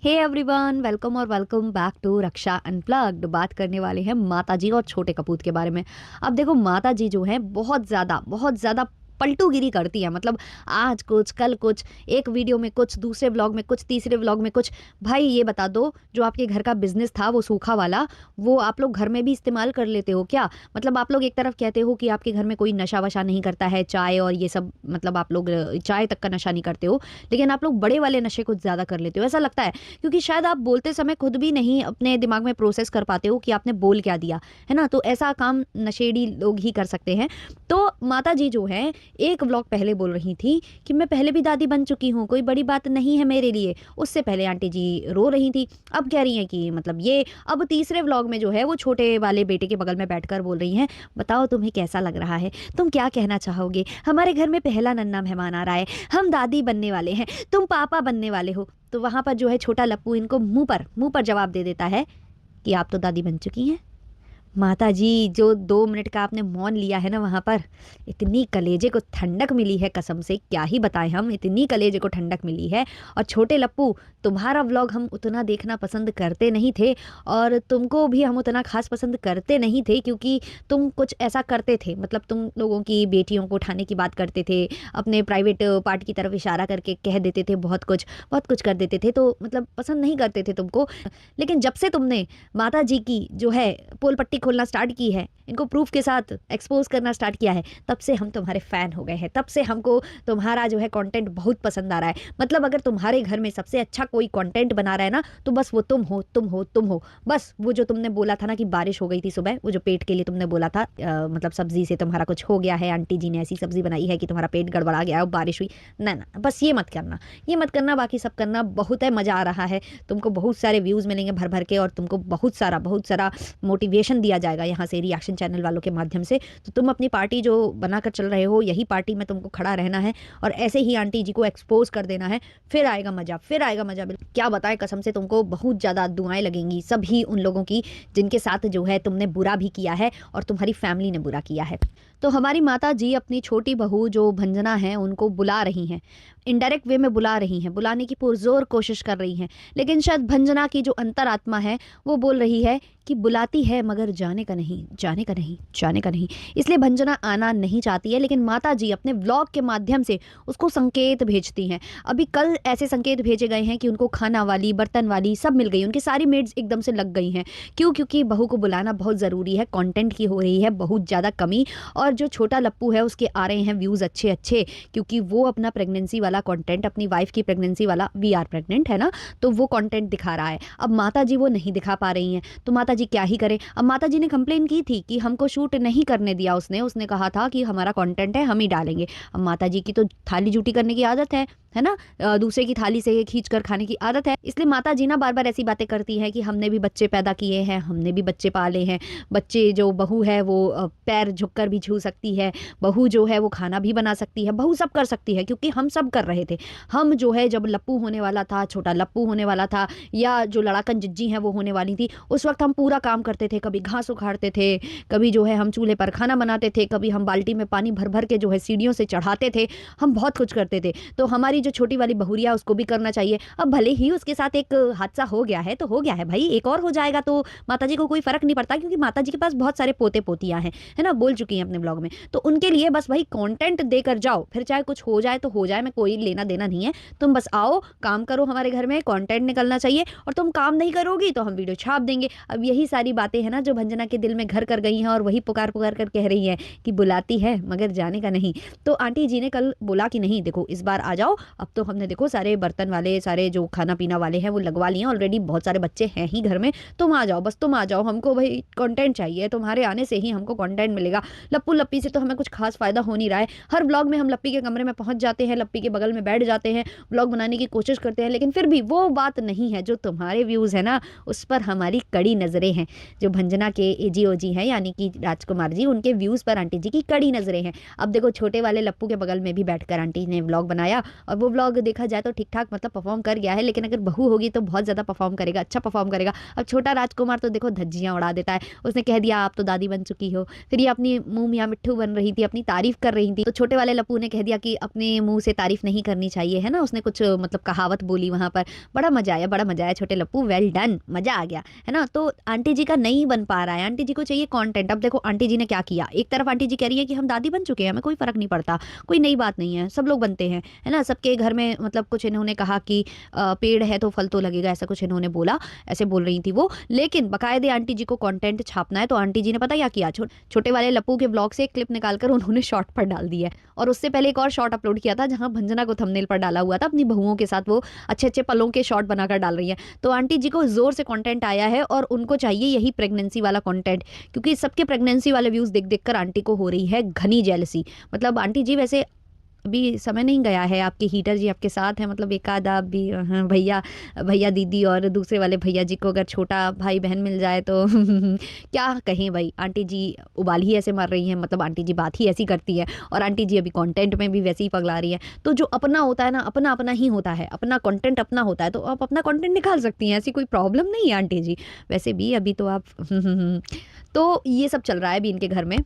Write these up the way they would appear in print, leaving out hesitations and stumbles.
हे everyone, welcome और welcome back to Raksha unplugged. बात करने वाले हैं माता जी और छोटे कपूत के बारे में। अब देखो, माता जी जो है बहुत ज़्यादा पलटूगिरी करती है। मतलब आज कुछ, कल कुछ, एक वीडियो में कुछ, दूसरे व्लॉग में कुछ, तीसरे व्लॉग में कुछ। भाई ये बता दो, जो आपके घर का बिजनेस था वो सूखा वाला, वो आप लोग घर में भी इस्तेमाल कर लेते हो क्या? मतलब आप लोग एक तरफ कहते हो कि आपके घर में कोई नशा वशा नहीं करता है, चाय और ये सब, मतलब आप लोग चाय तक का नशा नहीं करते हो, लेकिन आप लोग बड़े वाले नशे कुछ ज़्यादा कर लेते हो, ऐसा लगता है। क्योंकि शायद आप बोलते समय खुद भी नहीं अपने दिमाग में प्रोसेस कर पाते हो कि आपने बोल क्या दिया, है ना? तो ऐसा काम नशेड़ी लोग ही कर सकते हैं। तो माता जी जो है, एक व्लॉग पहले बोल रही थी कि मैं पहले भी दादी बन चुकी हूँ, कोई बड़ी बात नहीं है मेरे लिए। उससे पहले आंटी जी रो रही थी। अब कह रही हैं कि मतलब ये, अब तीसरे व्लॉग में जो है वो छोटे वाले बेटे के बगल में बैठकर बोल रही हैं, बताओ तुम्हें कैसा लग रहा है, तुम क्या कहना चाहोगे? हमारे घर में पहला नन्हा मेहमान आ रहा है, हम दादी बनने वाले हैं, तुम पापा बनने वाले हो। तो वहां पर जो है छोटा लप्पू इनको मुंह पर जवाब दे देता है कि आप तो दादी बन चुकी हैं। माता जी, जो 2 मिनट का आपने मौन लिया है ना वहाँ पर, इतनी कलेजे को ठंडक मिली है, कसम से क्या ही बताएं हम, इतनी कलेजे को ठंडक मिली है। और छोटे लप्पू, तुम्हारा व्लॉग हम उतना देखना पसंद करते नहीं थे, और तुमको भी हम उतना खास पसंद करते नहीं थे, क्योंकि तुम कुछ ऐसा करते थे, मतलब तुम लोगों की बेटियों को उठाने की बात करते थे, अपने प्राइवेट पार्ट की तरफ इशारा करके कह देते थे, बहुत कुछ कर देते थे, तो मतलब पसंद नहीं करते थे तुमको। लेकिन जब से तुमने माता जी की जो है पोल पट्टी खोलना स्टार्ट की है, इनको प्रूफ के साथ एक्सपोज करना स्टार्ट किया है, तब से हम तुम्हारे फैन हो गए हैं। तब से हमको तुम्हारा जो है कंटेंट बहुत पसंद आ रहा है। मतलब अगर तुम्हारे घर में सबसे अच्छा कोई कंटेंट बना रहा है ना, तो बस वो तुम हो। बस वो जो तुमने बोला था ना कि बारिश हो गई थी सुबह, वो जो पेट के लिए तुमने बोला था, मतलब सब्जी से तुम्हारा कुछ हो गया है, आंटी जी ने ऐसी सब्जी बनाई है कि तुम्हारा पेट गड़बड़ा गया और बारिश हुई। ना ना, बस ये मत करना, बाकी सब करना। बहुत है, मज़ा आ रहा है, तुमको बहुत सारे व्यूज़ मिलेंगे भर भर के, और तुमको बहुत सारा मोटिवेशन दिया जाएगा यहाँ से रिएक्शन चैनल वालों के माध्यम से। तो तुम अपनी पार्टी जो बनाकर चल रहे हो, यही पार्टी में तुमको खड़ा रहना है और ऐसे ही आंटी जी को एक्सपोज कर देना है। फिर आएगा मजा। क्या बताएं, कसम से तुमको बहुत ज़्यादा दुआएं लगेंगी सभी उन लोगों की जिनके साथ जो है तुमने बुरा भी किया है और तुम्हारी फैमिली ने बुरा किया है। तो हमारी माता जी अपनी छोटी बहू जो भंजना है उनको बुला रही हैं, इनडायरेक्ट वे में बुला रही हैं, बुलाने की पुरजोर कोशिश कर रही हैं। लेकिन शायद भंजना की जो अंतरात्मा है वो बोल रही है कि बुलाती है मगर जाने का नहीं। इसलिए भंजना आना नहीं चाहती है, लेकिन माता जी अपने व्लॉग के माध्यम से उसको संकेत भेजती हैं। अभी कल ऐसे संकेत भेजे गए हैं कि उनको खाना वाली, बर्तन वाली सब मिल गई, उनकी सारी मेड्स एकदम से लग गई हैं। क्यों? क्योंकि बहू को बुलाना बहुत ज़रूरी है, कंटेंट की हो रही है बहुत ज़्यादा कमी। और जो छोटा लप्पू है उसके आ रहे हैं व्यूज़ अच्छे, क्योंकि वो अपना प्रेगनेंसी वाला कंटेंट, अपनी वाइफ की प्रेगनेंसी वाला, वी आर प्रेग्नेंट है ना, तो वो कंटेंट दिखा रहा है। अब माता जी वो नहीं दिखा पा रही हैं, तो माता जी क्या ही करें। अब माता जी ने कंप्लेन की थी कि हमको शूट नहीं करने दिया, उसने कहा था कि हमारा कंटेंट है, हम ही डालेंगे। अब माता जी की तो थाली जूठी करने की आदत है ना, दूसरे की थाली से खींच कर खाने की आदत है। इसलिए माता जी ना बार बार ऐसी बातें करती हैं कि हमने भी बच्चे पैदा किए हैं, हमने भी बच्चे पाले हैं, बच्चे जो बहू है वो पैर झुककर भी छू सकती है, बहू जो है वो खाना भी बना सकती है, बहू सब कर सकती है, क्योंकि हम सब कर रहे थे। हम जो है जब लप्पू होने वाला था, छोटा लप्पू होने वाला था, या जो लड़ाकन जिज्जी हैं वो होने वाली थी, उस वक्त हम पूरा काम करते थे। कभी घास उखाड़ते थे, कभी जो है हम चूल्हे पर खाना बनाते थे, कभी हम बाल्टी में पानी भर भर के जो है सीढ़ियों से चढ़ाते थे, हम बहुत कुछ करते थे। तो हमारी जो छोटी वाली बहुरिया, उसको भी करना चाहिए। अब भले ही उसके साथ एक हादसा हो गया है तो हो गया है भाई, एक और हो जाएगा तो माताजी को कोई फर्क नहीं पड़ता, क्योंकि माताजी के पास बहुत सारे पोते पोतियां हैं, है ना, बोल चुकी हैं अपने ब्लॉग में। तो उनके लिए बस भाई कंटेंट देकर जाओ, फिर चाहे कुछ हो जाए तो हो जाए, मैं कोई लेना देना नहीं है। तुम बस आओ, काम करो, हमारे घर में कंटेंट निकलना चाहिए, और तुम काम नहीं करोगी तो हम वीडियो छाप देंगे। अब यही सारी बातें हैं ना जो भंजना के दिल में घर कर गई हैं, और वही पुकार पुकार कर कह रही है कि बुलाती है मगर जाने का नहीं। तो आंटी जी ने कल बोला कि नहीं देखो, इस बार आ जाओ। अब तो हमने देखो सारे बर्तन वाले, सारे जो खाना पीना वाले हैं वो लगवा लिए हैं ऑलरेडी, बहुत सारे बच्चे हैं ही घर में। तुम आ जाओ, बस तुम आ जाओ, हमको भाई कंटेंट चाहिए, तुम्हारे आने से ही हमको कंटेंट मिलेगा। लप्पू लप्पी से तो हमें कुछ खास फायदा हो नहीं रहा है। हर ब्लॉग में हम लप्पी के कमरे में पहुंच जाते हैं, लप्पी के बगल में बैठ जाते हैं, ब्लॉग बनाने की कोशिश करते हैं, लेकिन फिर भी वो बात नहीं है। जो तुम्हारे व्यूज़ है ना, उस पर हमारी कड़ी नज़रें हैं। जो भंजना के एजी ओजी हैं, यानी कि राजकुमार जी, उनके व्यूज़ पर आंटी जी की कड़ी नज़रें हैं। अब देखो, छोटे वाले लप्पू के बगल में भी बैठकर आंटी ने व्लॉग बनाया, और वो व्लॉग देखा जाए तो ठीक-ठाक मतलब परफ़ॉर्म कर गया है, लेकिन अगर बहू होगी तो बहुत ज़्यादा परफ़ॉर्म करेगा, अच्छा परफ़ॉर्म करेगा। अब छोटा राजकुमार तो देखो धज्जियाँ उड़ा देता है। उसने कह दिया आप तो दादी बन चुकी हो। फिर ये अपनी मुँह मियाँ मिट्ठू बन रही थी, अपनी तारीफ़ कर रही थी। तो छोटे वाले लप्पू ने कह दिया कि अपने मुँह से तारीफ़ नहीं करनी चाहिए, है ना? उसने कुछ मतलब कहावत बोली वहाँ पर। बड़ा मज़ा आया छोटे लप्पू, वेल डन, मज़ा आ गया, है ना? तो आंटी जी का नहीं बन पा रहा है, आंटी जी को चाहिए कंटेंट। अब देखो आंटी जी ने क्या किया, एक तरफ आंटी जी कह रही है कि हम दादी बन चुके हैं, हमें कोई फ़र्क नहीं पड़ता, कोई नई बात नहीं है, सब लोग बनते हैं, है ना? सबके घर में मतलब कुछ इन्होंने कहा कि पेड़ है तो फल तो लगेगा, ऐसा कुछ इन्होंने बोला, ऐसे बोल रही थी वो। लेकिन बाकायदे आंटी जी को कंटेंट छापना है तो आंटी जी ने पता क्या किया, छोटे वाले लप्पू के ब्लॉग से एक क्लिप निकाल कर उन्होंने शॉर्ट पर डाल दी है। और उससे पहले एक और शॉर्ट अपलोड किया था जहाँ भंजना को थंबनेल पर डाला हुआ था, अपनी बहुओं के साथ वो अच्छे-अच्छे पलों के शॉर्ट बनाकर डाल रही है। तो आंटी जी को ज़ोर से कंटेंट आया है और उनको चाहिए यही प्रेगनेंसी वाला कंटेंट, क्योंकि सबके प्रेगनेंसी वाले व्यूज़ देख-देख कर आंटी को हो रही है घनी जेलसी। मतलब आंटी जी वैसे अभी समय नहीं गया है, आपके हीटर जी आपके साथ हैं, मतलब एक आध आप भी हाँ, भैया भैया दीदी और दूसरे वाले भैया जी को अगर छोटा भाई-बहन मिल जाए तो क्या कहें भई, आंटी जी उबाल ही ऐसे मार रही हैं, मतलब आंटी जी बात ही ऐसी करती हैं और आंटी जी अभी कंटेंट में भी वैसे ही पगला रही हैं। तो जो अपना होता है ना, अपना-अपना ही होता है, अपना कंटेंट अपना होता है, तो आप अपना कंटेंट निकाल सकती हैं, ऐसी कोई प्रॉब्लम नहीं है आंटी जी। वैसे भी अभी तो आप तो ये सब चल रहा है अभी इनके घर में।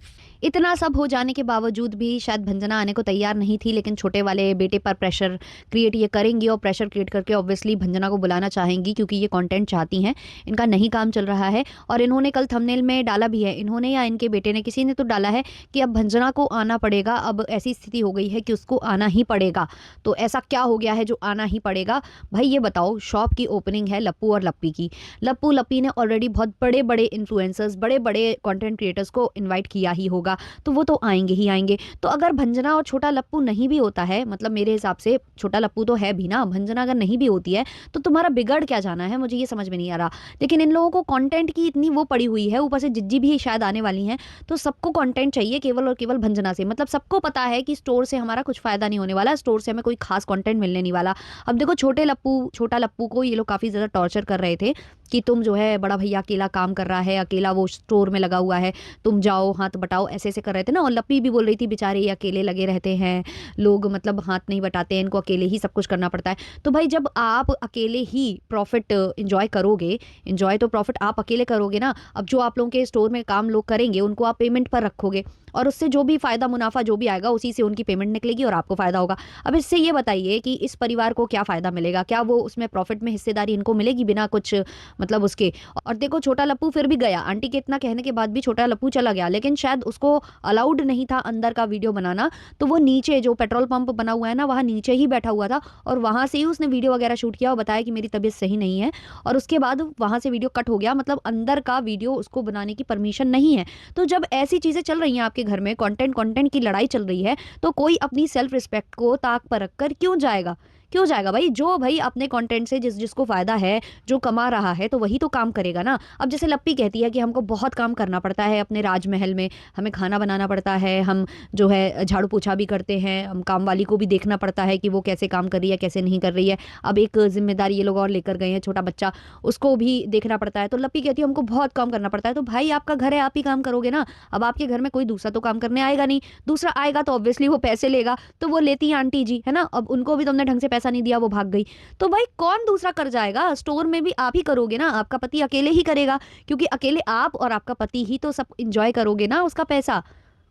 इतना सब हो जाने के बावजूद भी शायद भंजना आने को तैयार नहीं थी, लेकिन छोटे वाले बेटे पर प्रेशर क्रिएट ये करेंगी और प्रेशर क्रिएट करके ऑब्वियसली भंजना को बुलाना चाहेंगी, क्योंकि ये कंटेंट चाहती हैं। इनका नहीं काम चल रहा है और इन्होंने कल थंबनेल में डाला भी है, इन्होंने या इनके बेटे ने, किसी ने तो डाला है कि अब भंजना को आना पड़ेगा, अब ऐसी स्थिति हो गई है कि उसको आना ही पड़ेगा। तो ऐसा क्या हो गया है जो आना ही पड़ेगा? भाई ये बताओ, शॉप की ओपनिंग है लप्पू और लप्पी की। लप्पू लप्पी ने ऑलरेडी बहुत बड़े-बड़े इन्फ्लुएंसर्स, बड़े-बड़े कंटेंट क्रिएटर्स को इनवाइट किया ही होगा, तो वो तो आएँगे ही आएँगे। तो अगर भंजना और छोटा लप्पू नहीं भी होता है, मतलब मेरे हिसाब से छोटा लप्पू तो है भी ना, भंजना अगर नहीं भी होती है, तो तुम्हारा बिगड़ क्या जाना है? मुझे ये समझ में नहीं आ रहा। लेकिन इन लोगों को कंटेंट की इतनी वो पड़ी हुई है, ऊपर से जिज्जी भी शायद आने वाली हैं, तो सबको कंटेंट चाहिए केवल और केवल भंजना से। मतलब सबको पता है कि स्टोर से हमारा कुछ फ़ायदा नहीं होने वाला, स्टोर से हमें कोई ख़ास कंटेंट मिलने नहीं वाला। अब देखो छोटा लप्पू को ये लोग काफ़ी ज़्यादा टॉर्चर कर रहे थे कि तुम जो है, बड़ा भैया अकेला काम कर रहा है, अकेला वो स्टोर में लगा हुआ है, तुम जाओ हाथ बटाओ, ऐसे-ऐसे कर रहे थे ना। और लप्पी भी बोल रही थी बेचारे ये अकेले लगे रहते हैं, लोग मतलब हाथ नहीं बटाते हैं, इनको अकेले ही सब कुछ करना पड़ता है। तो भाई जब आप अकेले ही प्रॉफ़िट एन्जॉय करोगे, एन्जॉय तो प्रॉफ़िट आप अकेले करोगे ना। अब जो आप लोगों के स्टोर में काम लोग करेंगे, उनको आप पेमेंट पर रखोगे और उससे जो भी फ़ायदा मुनाफ़ा जो भी आएगा, उसी से उनकी पेमेंट निकलेगी और आपको फ़ायदा होगा। अब इससे ये बताइए कि इस परिवार को क्या फ़ायदा मिलेगा? क्या वो उसमें प्रॉफ़िट में हिस्सेदारी इनको मिलेगी बिना कुछ मतलब उसके? और देखो छोटा लप्पू फिर भी गया, आंटी के इतना कहने के बाद भी छोटा लप्पू चला गया, लेकिन शायद उसको अलाउड नहीं था अंदर का वीडियो बनाना, तो वो नीचे जो पेट्रोल पंप बना हुआ है ना, वहाँ नीचे ही बैठा हुआ था और वहाँ से ही उसने वीडियो वगैरह शूट किया और बताया कि मेरी तबीयत सही नहीं है, और उसके बाद वहाँ से वीडियो कट हो गया। मतलब अंदर का वीडियो उसको बनाने की परमिशन नहीं है। तो जब ऐसी चीज़ें चल रही हैं आपके घर में, कंटेंट की लड़ाई चल रही है, तो कोई अपनी सेल्फ रिस्पेक्ट को ताक पर रखकर क्यों जाएगा? क्यों जाएगा भाई? जो भाई अपने कंटेंट से जिसको फ़ायदा है, जो कमा रहा है, तो वही तो काम करेगा ना। अब जैसे लप्पी कहती है कि हमको बहुत काम करना पड़ता है अपने राजमहल में, हमें खाना बनाना पड़ता है, हम जो है झाड़ू पोछा भी करते हैं, हम काम वाली को भी देखना पड़ता है कि वो कैसे काम कर रही है, कैसे नहीं कर रही है। अब एक ज़िम्मेदारी ये लोग और लेकर गए हैं, छोटा बच्चा, उसको भी देखना पड़ता है। तो लप्पी कहती है हमको बहुत काम करना पड़ता है। तो भाई आपका घर है, आप ही काम करोगे ना। अब आपके घर में कोई दूसरा तो काम करने आएगा नहीं, दूसरा आएगा तो ऑब्वियसली वो पैसे लेगा, तो वो लेती है आंटी जी, है ना। अब उनको भी तुमने ढंग से पैसा नहीं दिया, वो भाग गई, तो भाई कौन दूसरा कर जाएगा? स्टोर में भी आप ही करोगे ना, आपका पति अकेले ही करेगा, क्योंकि अकेले आप और आपका पति ही तो सब एंजॉय करोगे ना उसका पैसा।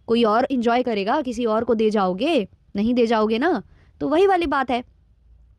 कोई और एंजॉय करेगा, किसी और को दे जाओगे? नहीं दे जाओगे ना। तो वही वाली बात है।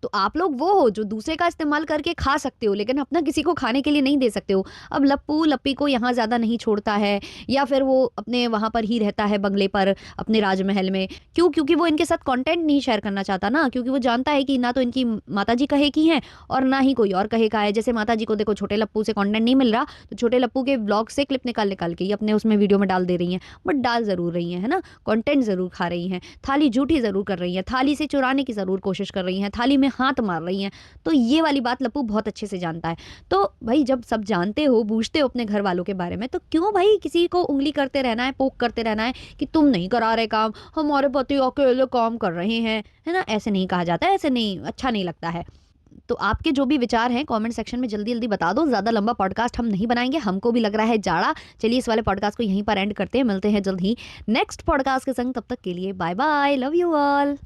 तो आप लोग वो हो जो दूसरे का इस्तेमाल करके खा सकते हो, लेकिन अपना किसी को खाने के लिए नहीं दे सकते हो। अब लप्पू लप्पी को यहाँ ज़्यादा नहीं छोड़ता है, या फिर वो अपने वहाँ पर ही रहता है बंगले पर, अपने राजमहल में। क्यों? क्योंकि वो इनके साथ कंटेंट नहीं शेयर करना चाहता ना, क्योंकि वो जानता है कि ना तो इनकी माताजी कहे की हैं और ना ही कोई और कहे का है। जैसे माताजी को देखो छोटे लप्पू से कंटेंट नहीं मिल रहा, तो छोटे लप्पू के व्लॉग से क्लिप निकाल निकाल के ये अपने उसमें वीडियो में डाल दे रही हैं। बट डाल ज़रूर रही हैं, है ना, कंटेंट ज़रूर खा रही हैं, थाली झूठी ज़रूर कर रही हैं, थाली से चुराने की ज़रूर कोशिश कर रही हैं, थाली में हाथ मार रही हैं। तो ये वाली बात लप्पू बहुत अच्छे से जानता है। तो भाई जब सब जानते हो, बूझते हो अपने घर वालों के बारे में, तो क्यों भाई किसी को उंगली करते रहना है, पोक करते रहना है कि तुम नहीं करा रहे काम, हमारे पति अकेले काम कर रहे हैं, है ना। ऐसे नहीं कहा जाता है, ऐसे नहीं, अच्छा नहीं लगता है। तो आपके जो भी विचार हैं कमेंट सेक्शन में जल्दी जल्दी बता दो। ज़्यादा लंबा पॉडकास्ट हम नहीं बनाएंगे, हमको भी लग रहा है जाड़ा। चलिए इस वाले पॉडकास्ट को यहीं पर एंड करते हैं, मिलते हैं जल्द ही नेक्स्ट पॉडकास्ट के संग। तब तक के लिए bye bye, love you all.